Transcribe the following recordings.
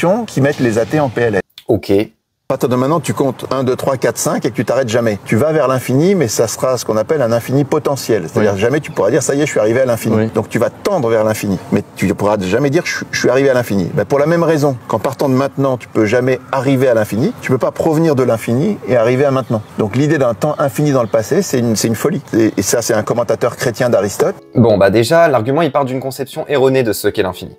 configurations qui mettent les athées en PLS. Ok. À partir de maintenant, tu comptes 1, 2, 3, 4, 5 et que tu t'arrêtes jamais. Tu vas vers l'infini, mais ça sera ce qu'on appelle un infini potentiel. C'est-à-dire jamais tu pourras dire ça y est, je suis arrivé à l'infini. Oui. Donc tu vas tendre vers l'infini, mais tu ne pourras jamais dire je suis arrivé à l'infini. Ben, pour la même raison, qu'en partant de maintenant, tu peux jamais arriver à l'infini, tu peux pas provenir de l'infini et arriver à maintenant. Donc l'idée d'un temps infini dans le passé, c'est une folie. Et ça, c'est un commentateur chrétien d'Aristote. Bon, bah déjà, l'argument il part d'une conception erronée de ce qu'est l'infini.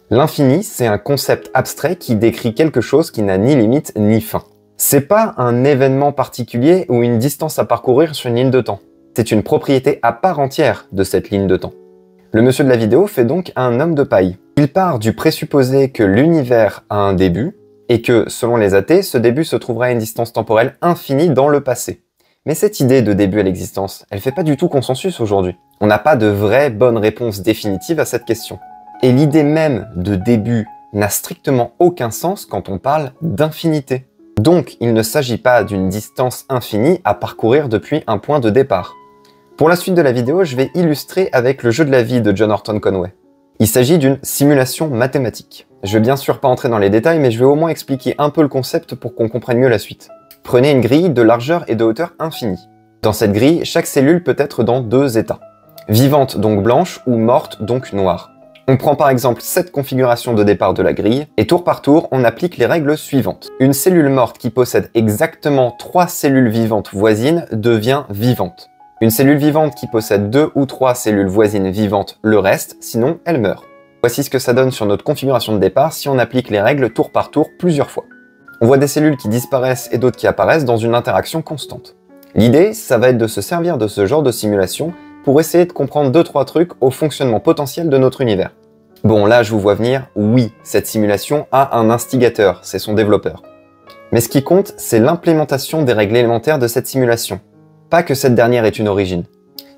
L'infini, c'est un concept abstrait qui décrit quelque chose qui n'a ni limite ni fin. C'est pas un événement particulier ou une distance à parcourir sur une ligne de temps. C'est une propriété à part entière de cette ligne de temps. Le monsieur de la vidéo fait donc un homme de paille. Il part du présupposé que l'univers a un début et que, selon les athées, ce début se trouverait à une distance temporelle infinie dans le passé. Mais cette idée de début à l'existence, elle fait pas du tout consensus aujourd'hui. On n'a pas de vraie bonne réponse définitive à cette question. Et l'idée même de début n'a strictement aucun sens quand on parle d'infinité. Donc, il ne s'agit pas d'une distance infinie à parcourir depuis un point de départ. Pour la suite de la vidéo, je vais illustrer avec le jeu de la vie de John Horton Conway. Il s'agit d'une simulation mathématique. Je vais bien sûr pas entrer dans les détails, mais je vais au moins expliquer un peu le concept pour qu'on comprenne mieux la suite. Prenez une grille de largeur et de hauteur infinie. Dans cette grille, chaque cellule peut être dans deux états. Vivante donc blanche ou morte donc noire. On prend par exemple cette configuration de départ de la grille, et tour par tour, on applique les règles suivantes. Une cellule morte qui possède exactement 3 cellules vivantes voisines devient vivante. Une cellule vivante qui possède 2 ou 3 cellules voisines vivantes le reste, sinon elle meurt. Voici ce que ça donne sur notre configuration de départ si on applique les règles tour par tour plusieurs fois. On voit des cellules qui disparaissent et d'autres qui apparaissent dans une interaction constante. L'idée, ça va être de se servir de ce genre de simulation pour essayer de comprendre 2-3 trucs au fonctionnement potentiel de notre univers. Bon, là, je vous vois venir, oui, cette simulation a un instigateur, c'est son développeur. Mais ce qui compte, c'est l'implémentation des règles élémentaires de cette simulation, pas que cette dernière est une origine.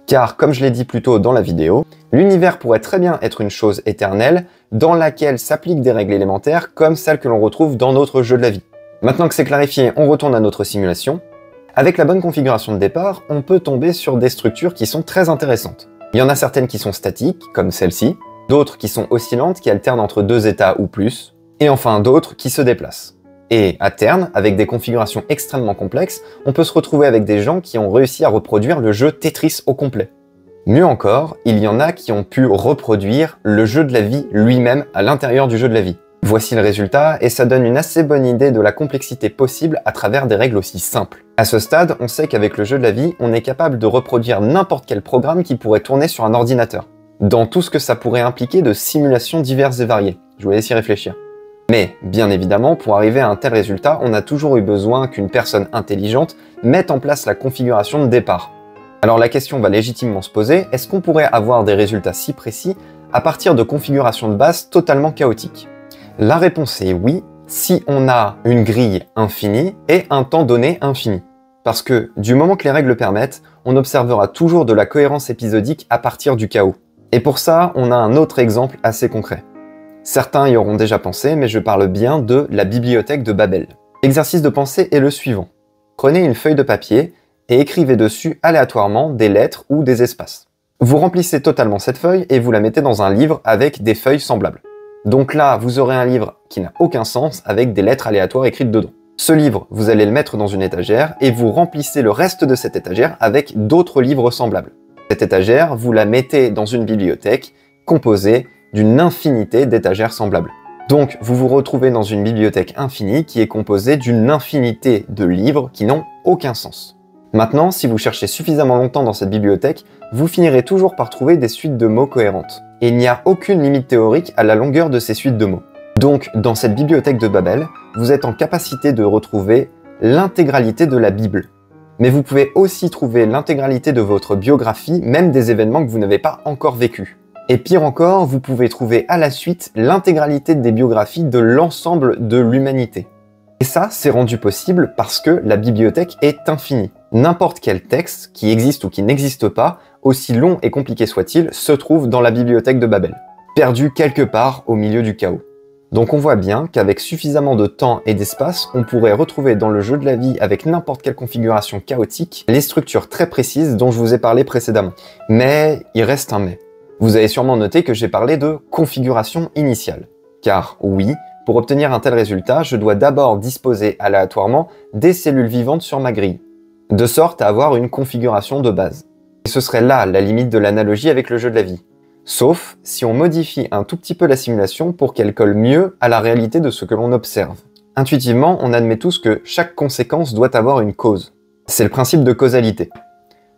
Car, comme je l'ai dit plus tôt dans la vidéo, l'univers pourrait très bien être une chose éternelle dans laquelle s'appliquent des règles élémentaires comme celles que l'on retrouve dans notre jeu de la vie. Maintenant que c'est clarifié, on retourne à notre simulation. Avec la bonne configuration de départ, on peut tomber sur des structures qui sont très intéressantes. Il y en a certaines qui sont statiques, comme celle-ci, d'autres qui sont oscillantes, qui alternent entre 2 états ou plus, et enfin d'autres qui se déplacent. Et à terme, avec des configurations extrêmement complexes, on peut se retrouver avec des gens qui ont réussi à reproduire le jeu Tetris au complet. Mieux encore, il y en a qui ont pu reproduire le jeu de la vie lui-même à l'intérieur du jeu de la vie. Voici le résultat, et ça donne une assez bonne idée de la complexité possible à travers des règles aussi simples. À ce stade, on sait qu'avec le jeu de la vie, on est capable de reproduire n'importe quel programme qui pourrait tourner sur un ordinateur, dans tout ce que ça pourrait impliquer de simulations diverses et variées. Je vous laisse y réfléchir. Mais, bien évidemment, pour arriver à un tel résultat, on a toujours eu besoin qu'une personne intelligente mette en place la configuration de départ. Alors la question va légitimement se poser, est-ce qu'on pourrait avoir des résultats si précis à partir de configurations de base totalement chaotiques ? La réponse est oui, si on a une grille infinie et un temps donné infini. Parce que, du moment que les règles le permettent, on observera toujours de la cohérence épisodique à partir du chaos. Et pour ça, on a un autre exemple assez concret. Certains y auront déjà pensé, mais je parle bien de la bibliothèque de Babel. L'exercice de pensée est le suivant. Prenez une feuille de papier et écrivez dessus aléatoirement des lettres ou des espaces. Vous remplissez totalement cette feuille et vous la mettez dans un livre avec des feuilles semblables. Donc là, vous aurez un livre qui n'a aucun sens avec des lettres aléatoires écrites dedans. Ce livre, vous allez le mettre dans une étagère et vous remplissez le reste de cette étagère avec d'autres livres semblables. Cette étagère, vous la mettez dans une bibliothèque composée d'une infinité d'étagères semblables. Donc, vous vous retrouvez dans une bibliothèque infinie qui est composée d'une infinité de livres qui n'ont aucun sens. Maintenant, si vous cherchez suffisamment longtemps dans cette bibliothèque, vous finirez toujours par trouver des suites de mots cohérentes. Et il n'y a aucune limite théorique à la longueur de ces suites de mots. Donc, dans cette bibliothèque de Babel, vous êtes en capacité de retrouver l'intégralité de la Bible. Mais vous pouvez aussi trouver l'intégralité de votre biographie, même des événements que vous n'avez pas encore vécus. Et pire encore, vous pouvez trouver à la suite l'intégralité des biographies de l'ensemble de l'humanité. Et ça, c'est rendu possible parce que la bibliothèque est infinie. N'importe quel texte, qui existe ou qui n'existe pas, aussi long et compliqué soit-il, se trouve dans la bibliothèque de Babel, perdu quelque part au milieu du chaos. Donc on voit bien qu'avec suffisamment de temps et d'espace, on pourrait retrouver dans le jeu de la vie avec n'importe quelle configuration chaotique les structures très précises dont je vous ai parlé précédemment. Mais il reste un mais. Vous avez sûrement noté que j'ai parlé de configuration initiale. Car oui, Pour obtenir un tel résultat, je dois d'abord disposer aléatoirement des cellules vivantes sur ma grille, de sorte à avoir une configuration de base. Et ce serait là la limite de l'analogie avec le jeu de la vie. Sauf si on modifie un tout petit peu la simulation pour qu'elle colle mieux à la réalité de ce que l'on observe. Intuitivement, on admet tous que chaque conséquence doit avoir une cause. C'est le principe de causalité.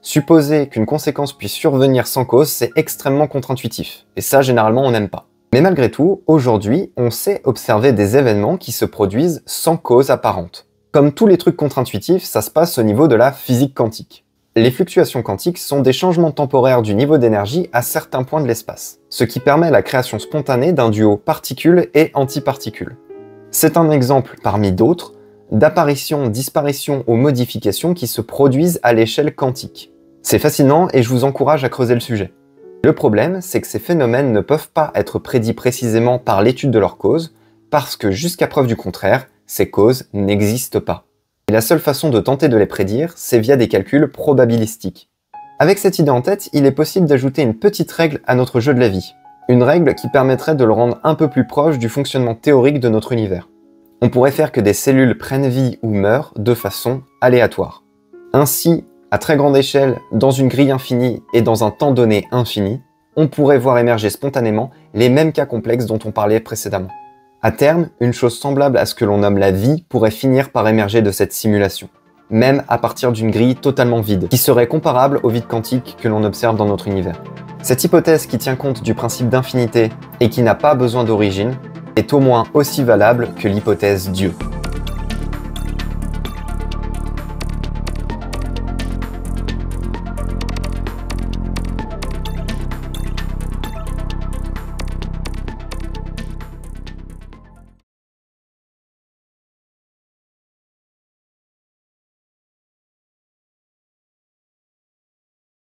Supposer qu'une conséquence puisse survenir sans cause, c'est extrêmement contre-intuitif. Et ça, généralement, on n'aime pas. Mais malgré tout, aujourd'hui, on sait observer des événements qui se produisent sans cause apparente. Comme tous les trucs contre-intuitifs, ça se passe au niveau de la physique quantique. Les fluctuations quantiques sont des changements temporaires du niveau d'énergie à certains points de l'espace, ce qui permet la création spontanée d'un duo particules et antiparticules. C'est un exemple, parmi d'autres, d'apparitions, disparitions ou modifications qui se produisent à l'échelle quantique. C'est fascinant et je vous encourage à creuser le sujet. Le problème, c'est que ces phénomènes ne peuvent pas être prédits précisément par l'étude de leurs causes, parce que jusqu'à preuve du contraire, ces causes n'existent pas. Et la seule façon de tenter de les prédire, c'est via des calculs probabilistiques. Avec cette idée en tête, il est possible d'ajouter une petite règle à notre jeu de la vie. Une règle qui permettrait de le rendre un peu plus proche du fonctionnement théorique de notre univers. On pourrait faire que des cellules prennent vie ou meurent de façon aléatoire. Ainsi, à très grande échelle, dans une grille infinie et dans un temps donné infini, on pourrait voir émerger spontanément les mêmes cas complexes dont on parlait précédemment. À terme, une chose semblable à ce que l'on nomme la vie pourrait finir par émerger de cette simulation, même à partir d'une grille totalement vide, qui serait comparable au vide quantique que l'on observe dans notre univers. Cette hypothèse qui tient compte du principe d'infinité et qui n'a pas besoin d'origine est au moins aussi valable que l'hypothèse Dieu.